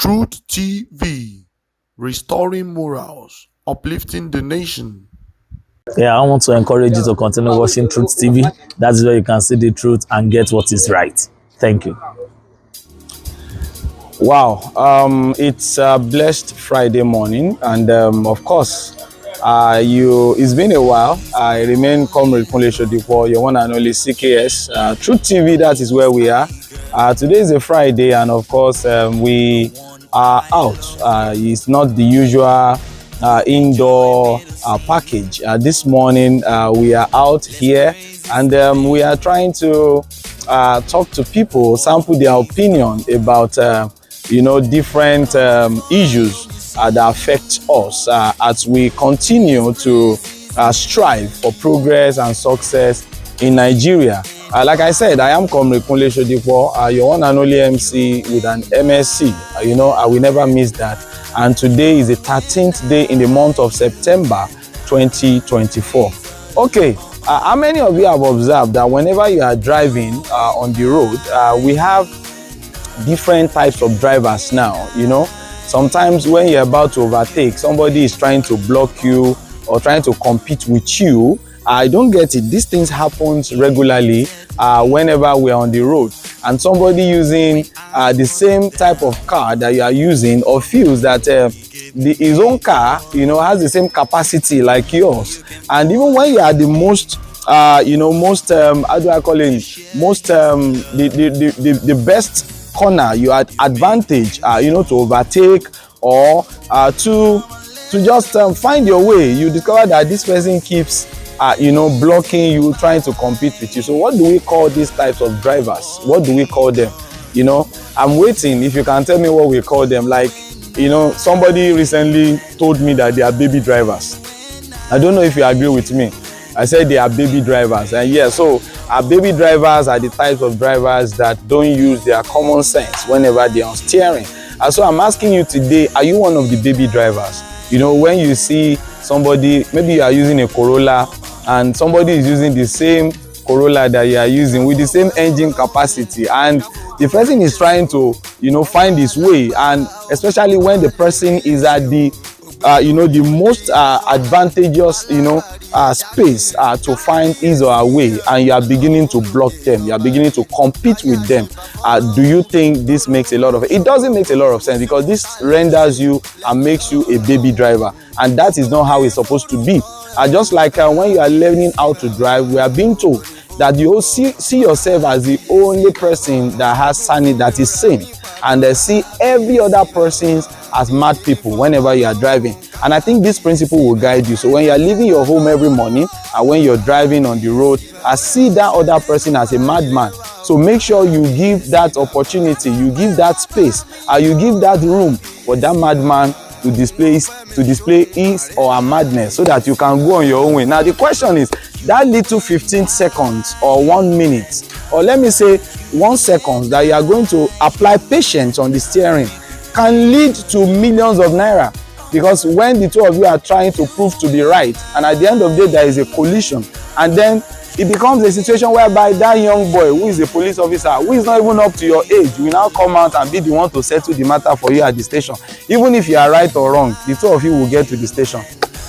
Truth TV, restoring morals, uplifting the nation. Yeah, I want to encourage you to continue watching Truth TV. That's where you can see the truth and get what is right. Thank you. Wow, it's a blessed Friday morning, and of course, it's been a while. I remain Comrade Kunle Sodipo, your one and only CKS. Truth TV, that is where we are. Today is a Friday, and of course, we are out. It's not the usual indoor package. This morning, we are out here, and we are trying to talk to people, sample their opinion about different issues that affect us as we continue to strive for progress and success in Nigeria. Like I said, I am Comrade Kunle Sodipo, your one and only MC with an MSc. I will never miss that. And today is the 13th day in the month of September 2024. Okay, how many of you have observed that whenever you are driving on the road, we have different types of drivers now? Sometimes when you're about to overtake, somebody is trying to block you or trying to compete with you. I don't get it. These things happens regularly whenever we're on the road, and somebody using the same type of car that you are using, or feels that his own car has the same capacity like yours, and even when you are the most how do I call it, most the best corner, you had advantage to overtake or to just find your way. You discover that this person keeps blocking you, trying to compete with you. So what do we call these types of drivers? What do we call them? I'm waiting if you can tell me what we call them. Like, somebody recently told me that they are baby drivers. I don't know if you agree with me. I said they are baby drivers, and yeah, so our baby drivers are the types of drivers that don't use their common sense whenever they're on steering. And so I'm asking you today, are you one of the baby drivers? When you see somebody, maybe you are using a Corolla and somebody is using the same Corolla that you are using with the same engine capacity, and the person is trying to find his way, and especially when the person is at the the most advantageous space to find his or her way, and you are beginning to block them, you are beginning to compete with them. Do you think this makes a lot of it doesn't make a lot of sense, because this renders you and makes you a baby driver, and that is not how it's supposed to be. Just like when you are learning how to drive, we are being told that you see yourself as the only person that has sanity, that is sane, and see every other person as mad people whenever you are driving. And I think this principle will guide you. So when you are leaving your home every morning and when you're driving on the road, I see that other person as a madman. So make sure you give that opportunity, you give that space, you give that room for that madman to display his or her madness, so that you can go on your own way. Now the question is, that little 15 seconds or 1 minute, or let me say 1 second, that you are going to apply patience on the steering can lead to millions of naira. Because when the two of you are trying to prove to be right, and at the end of the day there is a collision, and then it becomes a situation whereby that young boy who is a police officer, who is not even up to your age, will now come out and be the one to settle the matter for you at the station. Even if you are right or wrong, the two of you will get to the station,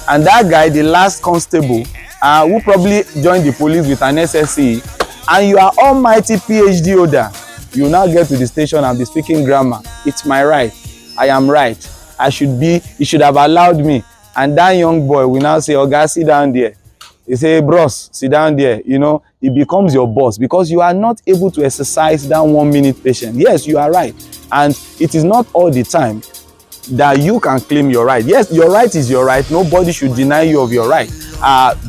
and that guy, the last constable, who probably joined the police with an SSC, and you are almighty PhD holder, you will now get to the station and be speaking grammar. It's my right, I am right, you should have allowed me. And that young boy will now say, "Oga, sit down there." He say, "Bros, sit down there." He becomes your boss because you are not able to exercise that 1 minute patience. Yes, you are right, and it is not all the time that you can claim your right. Yes, your right is your right. Nobody should deny you of your right.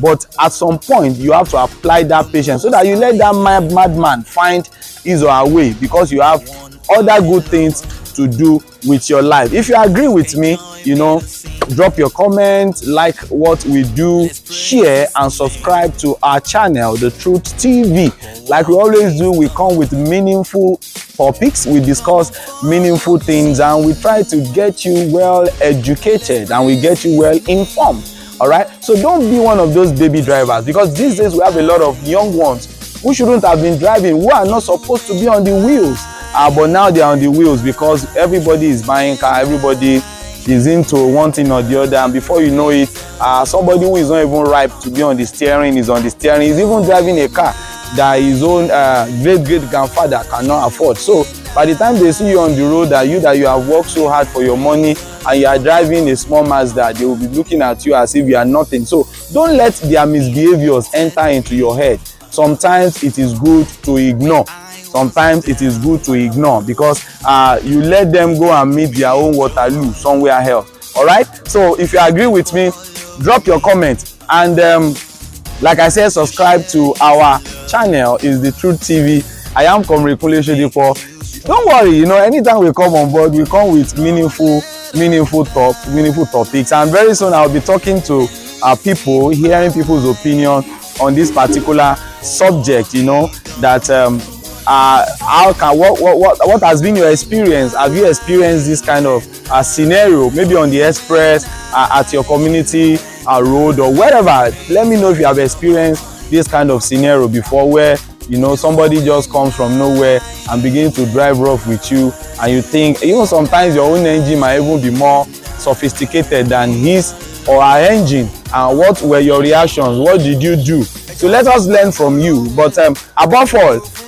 But at some point, you have to apply that patience so that you let that madman find his or her way, because you have other good things to do with your life. If you agree with me, drop your comment, like what we do, share and subscribe to our channel, The Truth TV. Like we always do, we come with meaningful topics, we discuss meaningful things, and we try to get you well educated and we get you well informed. All right, so don't be one of those baby drivers, because these days we have a lot of young ones who shouldn't have been driving, who are not supposed to be on the wheels. but now they are on the wheels because everybody is buying car, everybody is into one thing or the other, and before you know it, somebody who is not even ripe to be on the steering is on the steering. He's even driving a car that his own great grandfather cannot afford. So by the time they see you on the road, that you have worked so hard for your money and you are driving a small Mazda, they will be looking at you as if you are nothing. So don't let their misbehaviors enter into your head. Sometimes it is good to ignore. Sometimes it is good to ignore because you let them go and meet their own Waterloo somewhere else. All right, so if you agree with me, drop your comment, and like I said, subscribe to our channel. Is the Truth TV. I am Comrade Kunle Sodipo. Don't worry, anytime we come on board, we come with meaningful topics, and very soon I'll be talking to people, hearing people's opinion on this particular subject. That what has been your experience? Have you experienced this kind of scenario, maybe on the express, at your community road, or wherever? Let me know if you have experienced this kind of scenario before, where somebody just comes from nowhere and begin to drive rough with you, and you think sometimes your own engine might even be more sophisticated than his or her engine. And what were your reactions? What did you do? So let us learn from you. But above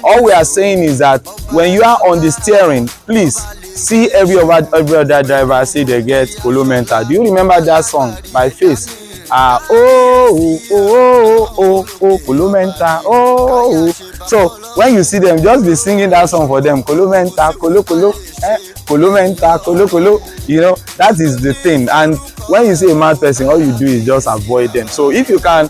all we are saying is that when you are on the steering, please see every other driver say they get Kolo Mental. Do you remember that song by Face? Kolo Mental, oh. So when you see them, just be singing that song for them. Kolo Mental, Kolo, Kolo Mental, Kolo. That is the thing. And when you see a mad person, all you do is just avoid them. So if you can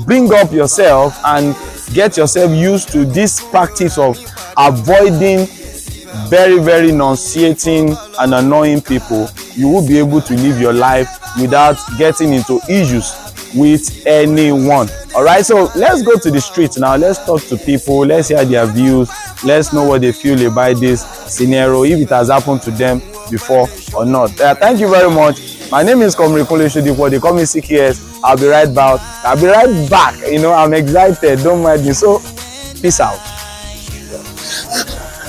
bring up yourself and get yourself used to this practice of avoiding very, very nauseating and annoying people, you will be able to live your life without getting into issues with anyone. All right, so let's go to the streets now. Let's talk to people. Let's hear their views. Let's know what they feel about this scenario, if it has happened to them before or not. Thank you very much. My name is Comrade Kunle Sodipo. They call me CKS. I'll be right back. I'm excited. Don't mind me. So, peace out.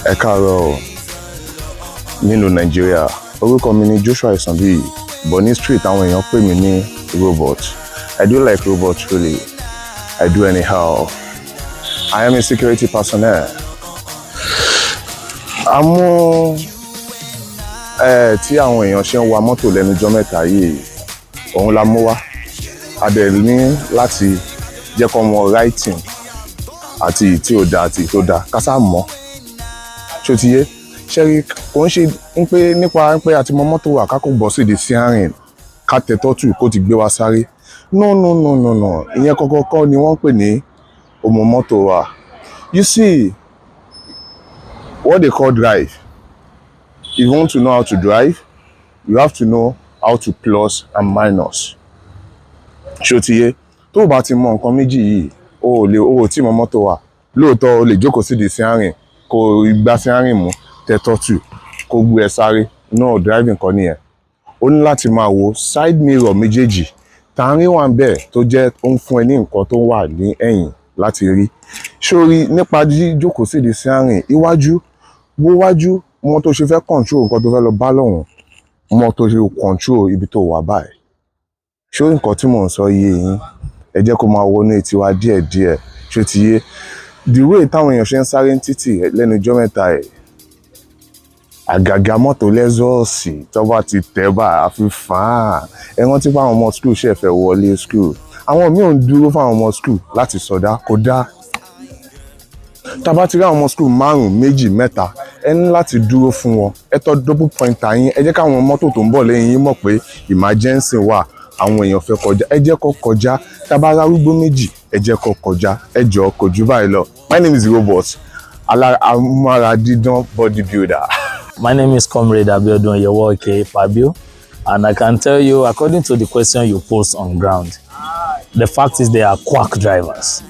Ẹ káàárọ̀ nínú Nàìjíríà, orúkọ mi ni Joshua Isanbi, but ní street àwọn èèyàn pè mí ní robot. I do like robots really. I do anyhow. I am a security personnel. Àmọ́ tí àwọn èèyàn ṣe ń wa mọ́tò lẹ́nu ọjọ́ mẹ́ta yìí, òun la mú wá. A dẹ̀ ní láti jẹ́ kó mọ writing àti tí ò dáa àti tó dáa kásá mọ́. Ṣó ti yé? Ṣẹ́rí kò ń ṣe ń pé nípa pé àti mọ mọ́tò wà ká kò bọ́ sí di steering ká tẹ tọ́tù kó ti gbé wa sáré. No. Ìyẹn kọ́kọ́ ni wọ́n pè ní ọmọ mọ́tò wa. You see, what they call drive. If you want to know how to drive, you have to know how to plus and minus. Ṣó ti yé? Tó bá ti mọ nǹkan méjì yìí, o ò tí mọ mọ́tò wa. Lóòótọ́ o lè jókòó sí di steering, kó gbá steering mú, tẹ tọ́tù, kó gbé ẹ sáré. No, driving kan nìyẹn. O ní láti máa wo side mirror méjèèjì. Tàárín wà ń bẹ̀ tó jẹ́ ó ń fún ẹ ní nǹkan tó wà ní ẹ̀yìn láti rí. Sórí nípa jókòó sí di steering, iwájú, wo wájú, mọ tó ṣe fẹ́ control nǹkan tó fẹ́ lọ bá lọ́hùn, mọ tó ṣe control ibi tó wà báyìí. Ṣó nǹkan tí mò ń sọ yé yín? Ẹ jẹ́ kó máa wọnú etí wa díẹ̀díẹ̀. Ṣó ti yé? The way táwọn èèyàn ṣe ń sáré títì lẹ́nu ọjọ́ mẹ́ta ẹ̀, àgàgà mọ́tò lẹ́sọ̀ọ̀sì tó bá ti tẹ̀ bá àfi fàá. Ẹ rántí fáwọn ọmọ school ṣe fẹ́ wọlé school. Àwọn míì ò ń dúró fáwọn ọmọ school láti sọdá kó dá. Tá bá ti rí àwọn ọmọ school 5, 2, 3, ẹ ní láti dúró fún wọn. Ẹ tọ́ double pointer yín. Ẹ jẹ́ káwọn mọ́tò tó ń bọ̀ lẹ́yìn yín mọ̀ pé emergency wà. Àwọn èèyàn fẹ́ kọjá. Ẹ jẹ́ kó kọjá. Tá bá ra arúgbó méjì, ẹ jẹ́ kó kọjá. Ẹ jọ̀ọ́ kò jù báyìí lọ. My name is Robot. Amara Didan bodybuilder. My name is Comrade Abiodun Yewo aka Fabio, and I can tell you, according to the question you post on ground, the fact is they are quack drivers.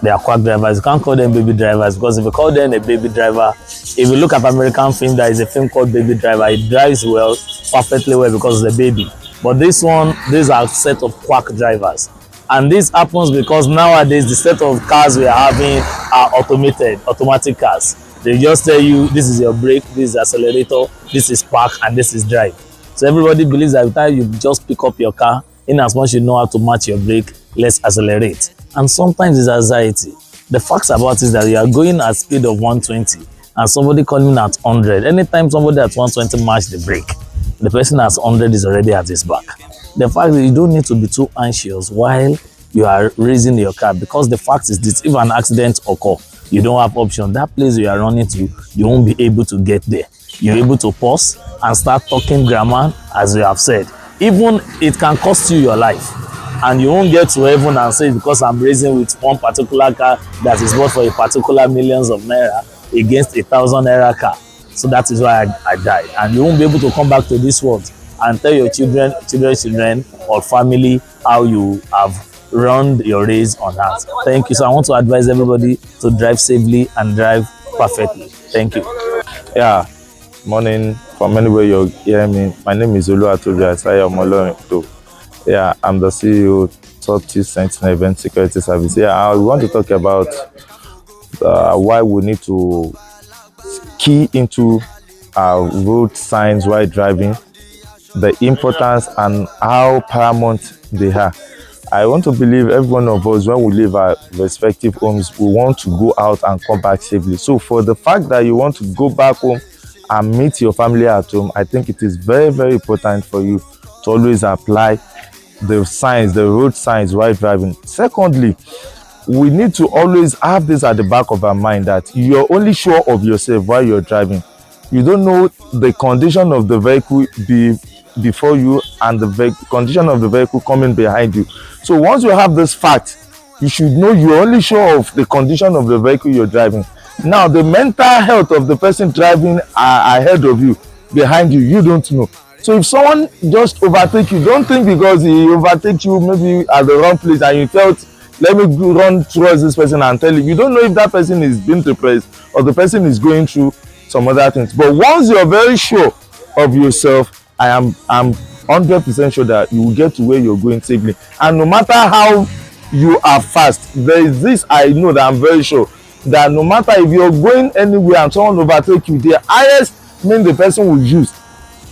They are quack drivers. You can't call them baby drivers, because if you call them a baby driver, if you look at American film, there is a film called Baby Driver. It drives well, perfectly well, because it's a baby. But this one, these are a set of quack drivers. And this happens because nowadays the set of cars we are having are automatic cars. They just tell you this is your brake, this is accelerator, this is park, and this is drive. So everybody believes that by the time you just pick up your car, in as much you know how to match your brake, let's accelerate. And sometimes it's anxiety. The facts about it is that you are going at speed of 120 and somebody coming at 100. Anytime somebody at 120 match the brake, the person at 100 is already at his back. The fact that you don't need to be too anxious while you are raising your car, because the fact is this: if an accident occur, you don't have option. That place you are running to, you won't be able to get there. You're able to pause and start talking grammar, as you have said. Even it can cost you your life, and you won't get to heaven and say because I'm racing with one particular car that is bought for a particular millions of naira against 1,000 naira car. So that is why I died. And you won't be able to come back to this world and tell your children or family how you have run your race on earth. Thank you. So I want to advise everybody to drive safely and drive perfectly. Thank you. Yeah, morning from anywhere you're hearing me. My name is Oluwatobi Asaya Omolorin. Yeah, I'm the CEO, Top Chief Sentinel Event Security Service. Yeah, I want to talk about why we need to key into road signs while driving, the importance and how paramount they are. I want to believe every one of us, when we leave our respective homes, we want to go out and come back safely. So for the fact that you want to go back home and meet your family at home, I think it is very, very important for you to always apply the signs, the road signs while driving. Secondly, we need to always have this at the back of our mind that you're only sure of yourself while you're driving. You don't know the condition of the vehicle before you and the condition of the vehicle coming behind you. So once you have this fact, you should know you're only sure of the condition of the vehicle you're driving. Now, the mental health of the person driving ahead of you, behind you, you don't know. So if someone just overtake you, don't think because he overtakes you maybe at the wrong place and you felt, let me run towards this person and tell you don't know if that person is being depressed or the person is going through some other things. But once you're very sure of yourself, I'm 100% sure that you will get to where you're going safely. And no matter how you are fast, there is this I know that I'm very sure that no matter if you're going anywhere and someone overtake you, the highest mean the person will use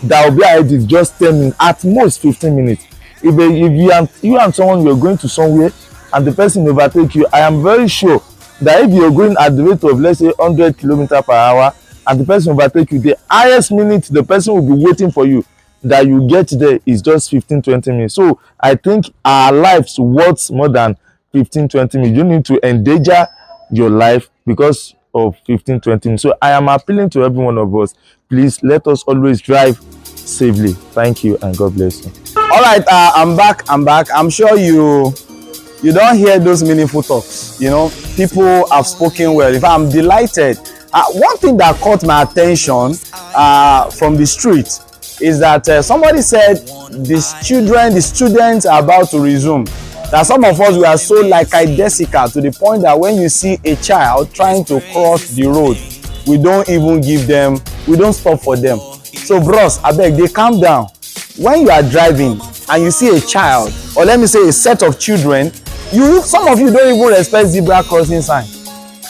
that will be ahead is just 10 minutes, at most 15 minutes. If you and someone, you're going to somewhere and the person overtake you, I am very sure that if you're going at the rate of, let's say, 100 kilometers per hour and the person overtake you, the highest minute the person will be waiting for you that you get there is just 15-20 minutes. So I think our lives worth more than 15-20 minutes. You need to endanger your life because of 15-20 minutes. So I am appealing to every one of us, please let us always drive safely. Thank you and God bless you. All right, I'm back. I'm sure you don't hear those meaningful talks. You know, people have spoken well. In fact, I'm delighted. One thing that caught my attention from the street is that somebody said the students are about to resume. That some of us, we are so lackadaisical to the point that when you see a child trying to cross the road, we don't even give them, we don't stop for them. So bros, abeg, they calm down. When you are driving and you see a child, or let me say a set of children, some of you don't even respect zebra crossing sign.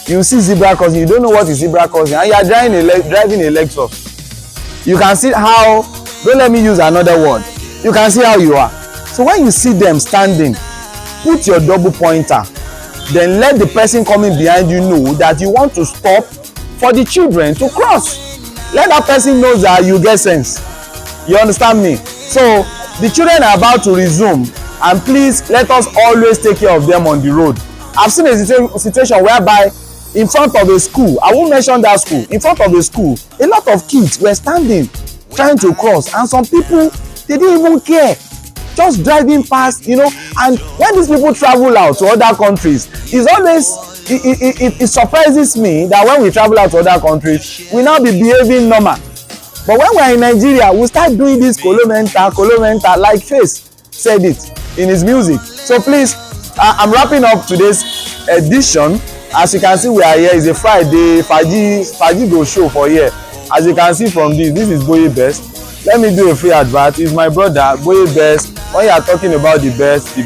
You see zebra crossing, you don't know what is zebra crossing, and you are driving a Lexus. You can see how, don't let me use another word, you can see how you are. So when you see them standing, put your double pointer, then let the person coming behind you know that you want to stop for the children to cross. Let that person know that you get sense. You understand me? So the children are about to resume, and please let us always take care of them on the road. I've seen a situation whereby in front of a school, I won't mention that school, in front of a school, a lot of kids were standing trying to cross, and some people, they didn't even care, just driving past, you know. And when these people travel out to other countries, it's always, it surprises me that when we travel out to other countries, we now be behaving normal. But when we are in Nigeria, we start doing this kolomenta, like Face said it in his music. So please, I'm wrapping up today's edition. As you can see, we are here. It's a Friday, Faji go show for here. As you can see from this is Boye Best. Let me do a free advert. It's my brother, Boye Best. When you are talking about the best.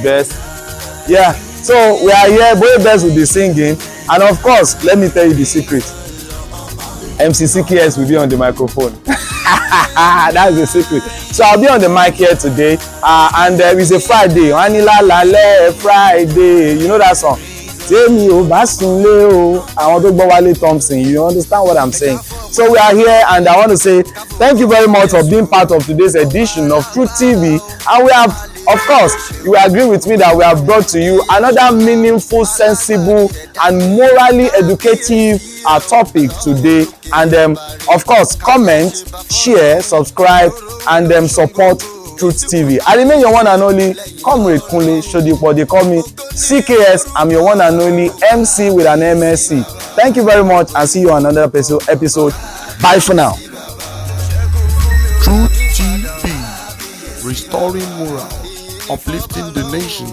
Yeah, so we are here. Boye Best will be singing. And of course, let me tell you the secret. MC CKS will be on the microphone. That's the secret. So I'll be on the mic here today, and it's a Friday. Wanila lale Friday. You know that song? Tèmi ò bá sunlé o. Àwọn tó gbọ́ Wale Thompson. You understand what I'm saying? So we are here, and I want to say thank you very much for being part of today's edition of Truth TV. And we have, of course, you will agree with me that we have brought to you another meaningful, sensible, and morally educative topic today. And of course, comment, share, subscribe, and support Truth TV. I remain your one and only Comrade Kunle Shodipo. They call me CKS. I'm your one and only MC with an MSc. Thank you very much, and see you on another episode. Bye for now. Truth TV, restoring morals, uplifting the nation.